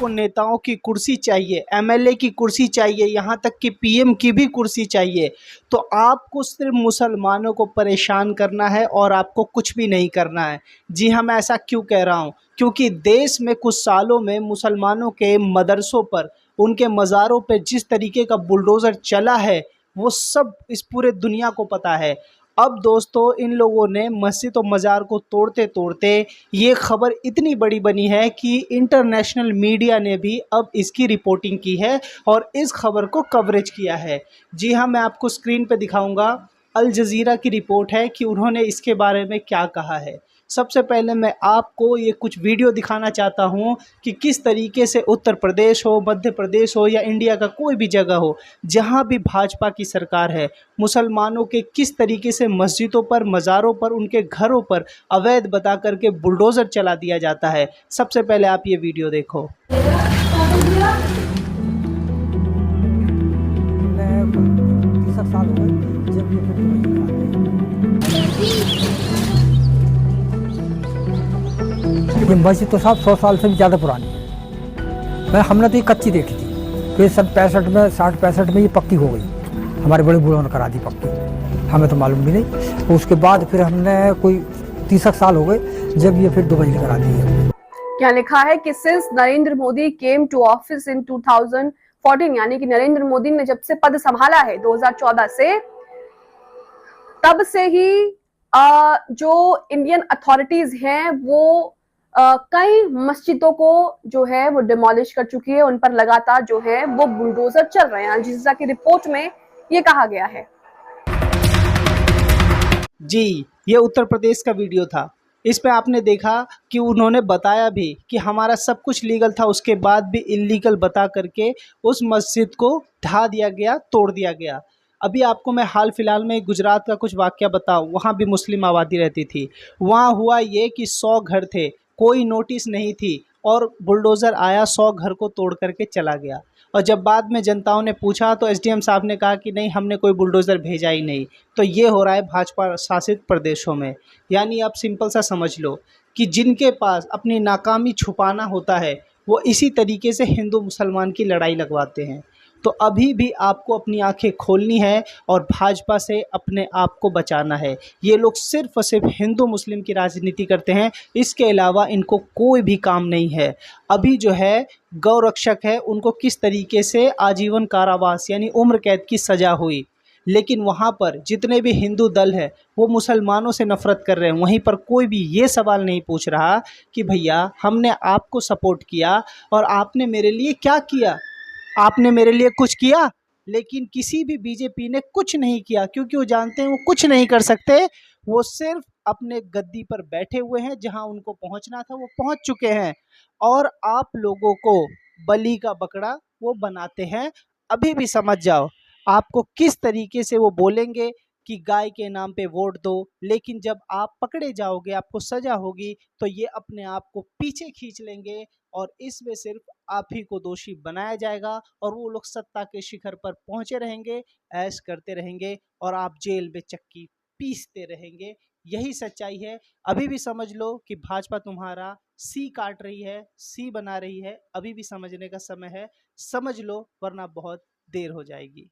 आपको नेताओं की कुर्सी चाहिए, एमएलए की कुर्सी चाहिए, यहाँ तक कि पीएम की भी कुर्सी चाहिए, तो आपको सिर्फ मुसलमानों को परेशान करना है और आपको कुछ भी नहीं करना है। जी हाँ, मैं ऐसा क्यों कह रहा हूँ? क्योंकि देश में कुछ सालों में मुसलमानों के मदरसों पर, उनके मज़ारों पे जिस तरीके का बुलडोज़र चला है, वो सब इस पूरे दुनिया को पता है। अब दोस्तों, इन लोगों ने मस्जिद और मज़ार को तोड़ते-तोड़ते ये खबर इतनी बड़ी बनी है कि इंटरनेशनल मीडिया ने भी अब इसकी रिपोर्टिंग की है और इस खबर को कवरेज किया है। जी हाँ, मैं आपको स्क्रीन पे दिखाऊँगा। अल जज़ीरा की रिपोर्ट है कि उन्होंने इसके बारे में क्या कहा है। सबसे पहले मैं आपको ये कुछ वीडियो दिखाना चाहता हूँ कि किस तरीके से उत्तर प्रदेश हो, मध्य प्रदेश हो या इंडिया का कोई भी जगह हो, जहाँ भी भाजपा की सरकार है, मुसलमानों के किस तरीके से मस्जिदों पर, मज़ारों पर, उनके घरों पर अवैध बता करके बुलडोज़र चला दिया जाता है। सबसे पहले आप ये वीडियो देखो। साल हो गए जब ये फिर मस्जिद तो साहब 100 साल से भी ज़्यादा पुरानी है। हमने तो ये कच्ची देखी थी, फिर सन 65 में 60-65 में ये पक्की हो गई। हमारे बड़े बूढ़ों ने करा दी पक्की, हमें तो मालूम भी नहीं। उसके बाद फिर हमने कोई 30 साल हो गए जब ये फिर दुबई करा दी है। क्या लिखा है कि since Narendra Modi came to office in 2014, यानी कि नरेंद्र मोदी ने जब से पद संभाला है 2014 से, तब से ही जो इंडियन अथॉरिटीज हैं वो कई मस्जिदों को जो है वो डिमोलिश कर चुकी है। उन पर लगातार जो है वो बुलडोजर चल रहे हैं। अल जज़ीरा की रिपोर्ट में ये कहा गया है। जी, ये उत्तर प्रदेश का वीडियो था। इस पे आपने देखा कि उन्होंने बताया भी कि हमारा सब कुछ लीगल था, उसके बाद भी इल्लीगल बता करके उस मस्जिद को ढा दिया गया, तोड़ दिया गया। अभी आपको मैं हाल फिलहाल में गुजरात का कुछ वाक़या बताऊँ, वहाँ भी मुस्लिम आबादी रहती थी। वहाँ हुआ ये कि 100 घर थे, कोई नोटिस नहीं थी और बुलडोज़र आया, 100 घर को तोड़ करके चला गया। और जब बाद में जनताओं ने पूछा तो एसडीएम साहब ने कहा कि नहीं, हमने कोई बुलडोज़र भेजा ही नहीं। तो ये हो रहा है भाजपा शासित प्रदेशों में। यानी आप सिंपल सा समझ लो कि जिनके पास अपनी नाकामी छुपाना होता है, वो इसी तरीके से हिंदू मुसलमान की लड़ाई लगवाते हैं। तो अभी भी आपको अपनी आंखें खोलनी है और भाजपा से अपने आप को बचाना है। ये लोग सिर्फ़ और सिर्फ हिंदू मुस्लिम की राजनीति करते हैं, इसके अलावा इनको कोई भी काम नहीं है। अभी जो है गौ रक्षक है, उनको किस तरीके से आजीवन कारावास यानी उम्र कैद की सज़ा हुई, लेकिन वहाँ पर जितने भी हिंदू दल है वो मुसलमानों से नफ़रत कर रहे हैं। वहीं पर कोई भी ये सवाल नहीं पूछ रहा कि भैया हमने आपको सपोर्ट किया और आपने मेरे लिए क्या किया, आपने मेरे लिए कुछ किया? लेकिन किसी भी बीजेपी ने कुछ नहीं किया, क्योंकि वो जानते हैं वो कुछ नहीं कर सकते। वो सिर्फ अपने गद्दी पर बैठे हुए हैं, जहां उनको पहुंचना था वो पहुंच चुके हैं और आप लोगों को बलि का बकरा वो बनाते हैं। अभी भी समझ जाओ, आपको किस तरीके से वो बोलेंगे कि गाय के नाम पे वोट दो, लेकिन जब आप पकड़े जाओगे, आपको सज़ा होगी, तो ये अपने आप को पीछे खींच लेंगे और इसमें सिर्फ आप ही को दोषी बनाया जाएगा और वो लोग सत्ता के शिखर पर पहुंचे रहेंगे, ऐश करते रहेंगे और आप जेल में चक्की पीसते रहेंगे। यही सच्चाई है। अभी भी समझ लो कि भाजपा तुम्हारा सी काट रही है, सी बना रही है। अभी भी समझने का समय है, समझ लो, वरना बहुत देर हो जाएगी।